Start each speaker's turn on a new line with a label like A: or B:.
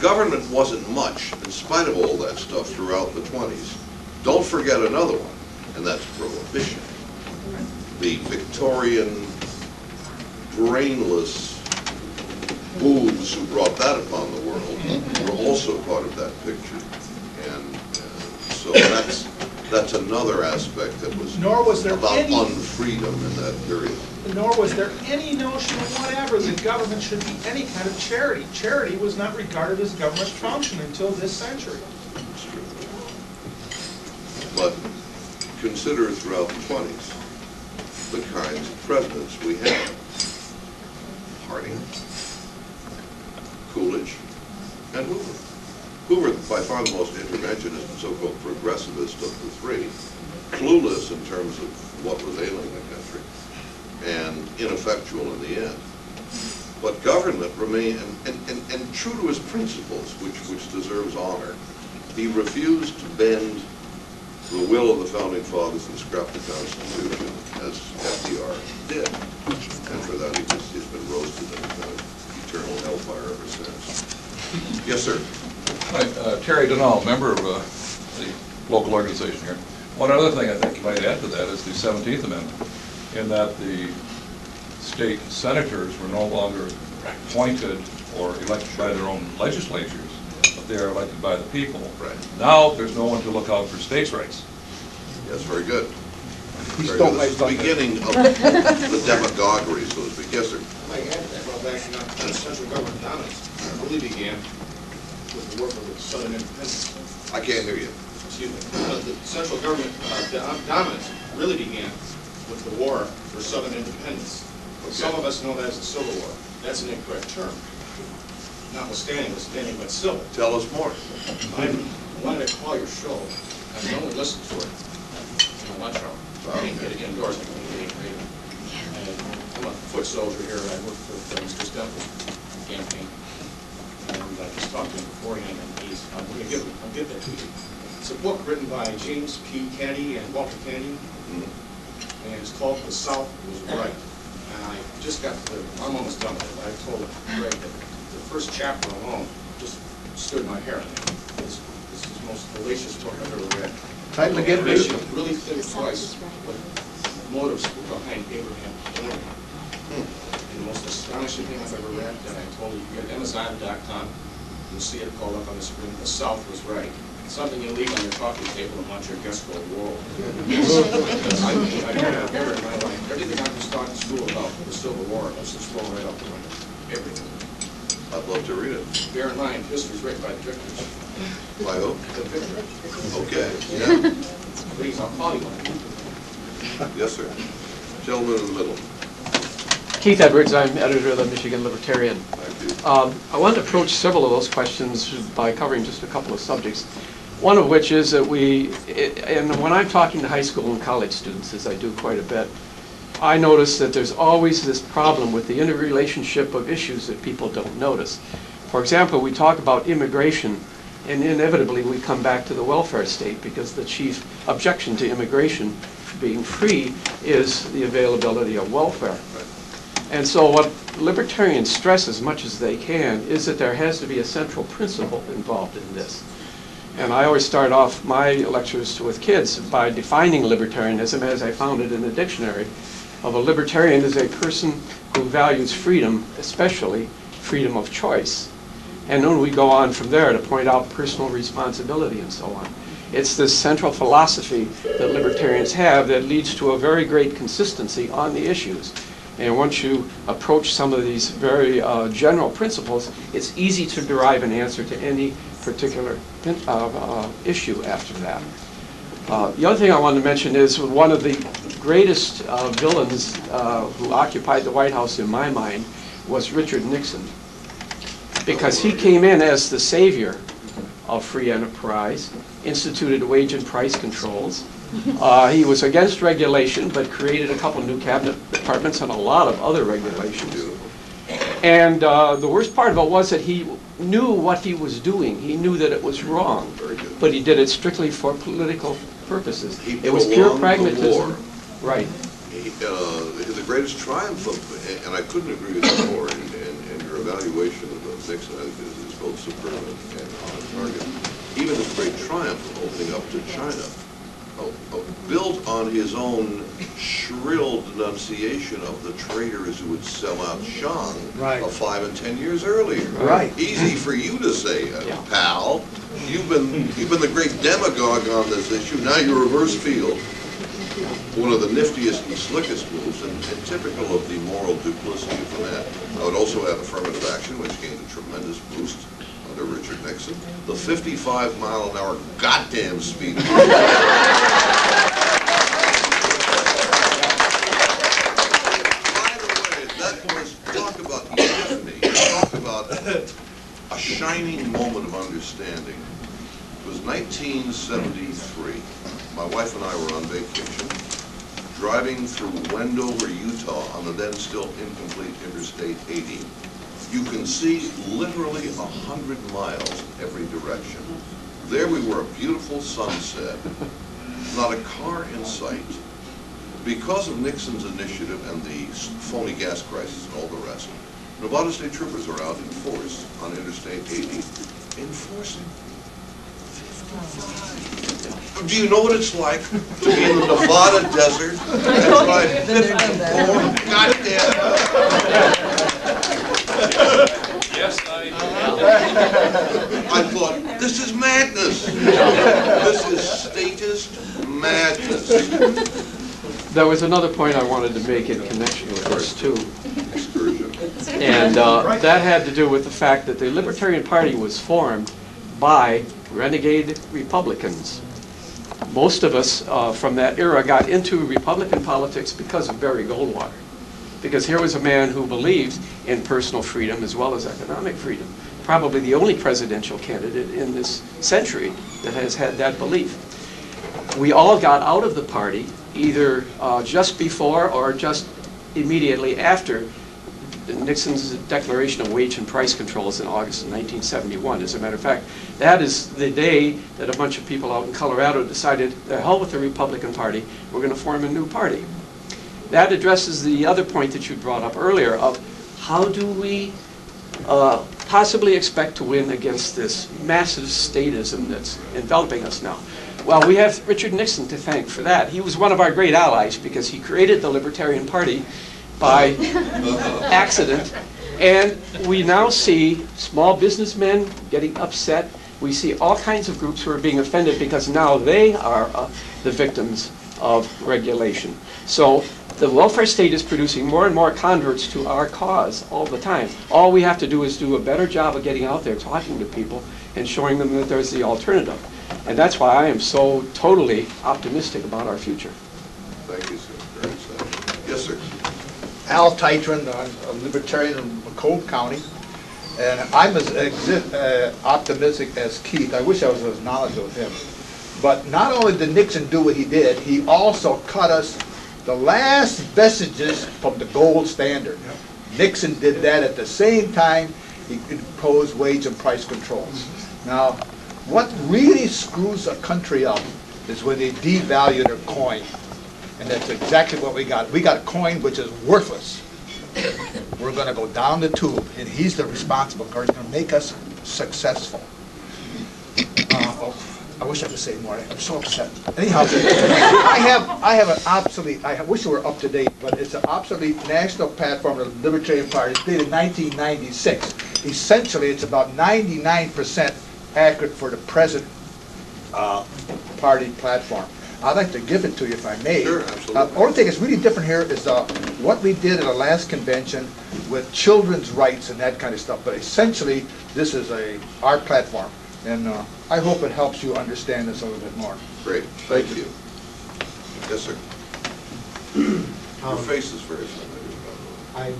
A: government wasn't much, in spite of all that stuff, throughout the 20s. Don't forget another one, and that's Prohibition. The Victorian, brainless boobs who brought that upon the world were also part of that picture. And so that's another aspect that was, about unfreedom in that period.
B: Nor was there any notion whatever that government should be any kind of charity. Charity was not regarded as government function until this century.
A: It's true. But consider throughout the 20s the kinds of presidents we had. Harding, Coolidge, and Hoover. Hoover, by far the most interventionist and so-called progressivist of the three, clueless in terms of what was ailing the country, and ineffectual in the end. But government remained, and true to his principles, which deserves honor, he refused to bend the will of the Founding Fathers and scrap the Constitution, as FDR did. And for that, he's been roasted in kind of eternal hellfire ever since. Yes, sir.
C: Hi, Terry Denal, member of the local organization here. One other thing I think you might add to that is the 17th Amendment, in that the state senators were no longer appointed or elected by their own legislatures, but they are elected by the people.
A: Right.
C: Now there's no one to look out for states' rights.
A: Yes, very good. Very good. This is the beginning of the demagoguery, so to speak. Yes, sir.
D: I add to that, well, backing up, central government dominance really began with the work of the Southern independence.
A: I can't hear you.
D: Excuse me. The central government dominance really began with the war for Southern independence.
A: Okay.
D: Some of us know that as the Civil War. That's an incorrect term. Notwithstanding, it's anything but civil.
A: Tell us more.
D: I wanted to call your show. I can only listen to it in a lunchroom. I can't get it indoors. I can't get it creative. And I'm a foot soldier here. I work for Mr. Stemple's campaign. And I just talked to him beforehand, and I'm going to give it. I'll give that to you. It's a book written by James P. Kennedy and Walter Kennedy, and it's called The South Was Right. And I just got to I'm almost done with it. I told Greg that the first chapter alone just stood my hair on end. This is the most hellacious book I've ever read.
B: Title again, please.
D: Really think twice what motives were behind Abraham Lincoln. And the most astonishing thing I've ever read, and I told you, at Amazon.com, you'll see it called up on the screen, The South Was Right. Something you leave on your coffee table amongst your guests go, whoa. I've never in my life, everything I was taught in school about the Civil War, was just thrown right out the window. Everything.
A: I'd love to read it.
D: Bear in mind, history's written by the victors.
A: I hope.
D: The victors.
A: Okay. Yeah.
D: Please, I'll call you one.
A: Yes, sir. Gentleman in the middle.
E: Keith Edwards, I'm editor of the Michigan Libertarian.
A: Thank you.
E: I want to approach several of those questions by covering just a couple of subjects. One of which is that and when I'm talking to high school and college students, as I do quite a bit, I notice that there's always this problem with the interrelationship of issues that people don't notice. For example, we talk about immigration, and inevitably we come back to the welfare state, because the chief objection to immigration being free is the availability of welfare. And so what libertarians stress as much as they can is that there has to be a central principle involved in this. And I always start off my lectures with kids by defining libertarianism as I found it in the dictionary. A libertarian is a person who values freedom, especially freedom of choice. And then we go on from there to point out personal responsibility and so on. It's this central philosophy that libertarians have that leads to a very great consistency on the issues. And once you approach some of these very general principles, it's easy to derive an answer to any particular issue after that. The other thing I wanted to mention is one of the greatest villains who occupied the White House in my mind was Richard Nixon, because he came in as the savior of free enterprise, instituted wage and price controls. He was against regulation, but created a couple new cabinet departments and a lot of other regulations. And the worst part of it was that he knew what he was doing. He knew that it was wrong, but he did it strictly for political purposes. It was pure pragmatism. Right.
A: The greatest triumph of, and I couldn't agree with you more in your evaluation of Nixon, I think is both superb and on target. Even his great triumph of opening up to China, built on his own shrill denunciation of the traitors who would sell out Shang
F: Right.
A: 5 and 10 years earlier.
F: Right.
A: Easy for you to say, pal. You've been the great demagogue on this issue. Now you reverse field. One of the niftiest and slickest moves, and typical of the moral duplicity of the man. I would also add affirmative action, which gained a tremendous boost under Richard Nixon. The 55-mile-an-hour goddamn speed. By the way, that was, talk about epiphany, talk about a shining moment of understanding. It was 1973. My wife and I were on vacation, driving through Wendover, Utah, on the then still incomplete Interstate 80. You can see literally 100 miles in every direction. There we were, a beautiful sunset, not a car in sight. Because of Nixon's initiative and the phony gas crisis and all the rest, Nevada State Troopers are out in force on Interstate 80, enforcing 55. Do you know what it's like to be in the Nevada desert and drive 54 goddamn?
C: Yes, I
A: thought, this is madness. This is statist madness.
E: There was another point I wanted to make in connection with this, too.
A: Excursion.
E: And that had to do with the fact that the Libertarian Party was formed by renegade Republicans. Most of us from that era got into Republican politics because of Barry Goldwater. Because here was a man who believed in personal freedom as well as economic freedom. Probably the only presidential candidate in this century that has had that belief. We all got out of the party either just before or just immediately after Nixon's declaration of wage and price controls in August of 1971. As a matter of fact, that is the day that a bunch of people out in Colorado decided, the hell with the Republican Party, we're going to form a new party. That addresses the other point that you brought up earlier of how do we possibly expect to win against this massive statism that's enveloping us now. Well, we have Richard Nixon to thank for that. He was one of our great allies because he created the Libertarian Party by accident. And we now see small businessmen getting upset. We see all kinds of groups who are being offended because now they are the victims of regulation. So the welfare state is producing more and more converts to our cause all the time. All we have to do is do a better job of getting out there, talking to people, and showing them that there's the alternative. And that's why I am so totally optimistic about our future.
A: Thank you, sir. Very exciting. Yes, sir.
F: Al Titron, a libertarian in Macomb County, and I'm as optimistic as Keith. I wish I was as knowledgeable as him. But not only did Nixon do what he did, he also cut us the last vestiges from the gold standard. Nixon did that at the same time he imposed wage and price controls. Now, what really screws a country up is when they devalue their coin. And that's exactly what we got. We got a coin which is worthless. We're going to go down the tube, and he's the responsible guy. He's going to make us successful. I wish I could say more. I'm so upset. Anyhow, I have an obsolete, I wish it were up to date, but it's an obsolete national platform of the Libertarian Party. It's dated 1996. Essentially, it's about 99% accurate for the present party platform. I'd like to give it to you if I may.
A: Sure, absolutely.
F: The only thing that's really different here is what we did at the last convention with children's rights and that kind of stuff. But essentially, this is our platform. And I hope it helps you understand this a little bit more.
A: Great. Thank you. Yes, sir. Your face is very familiar, by the way.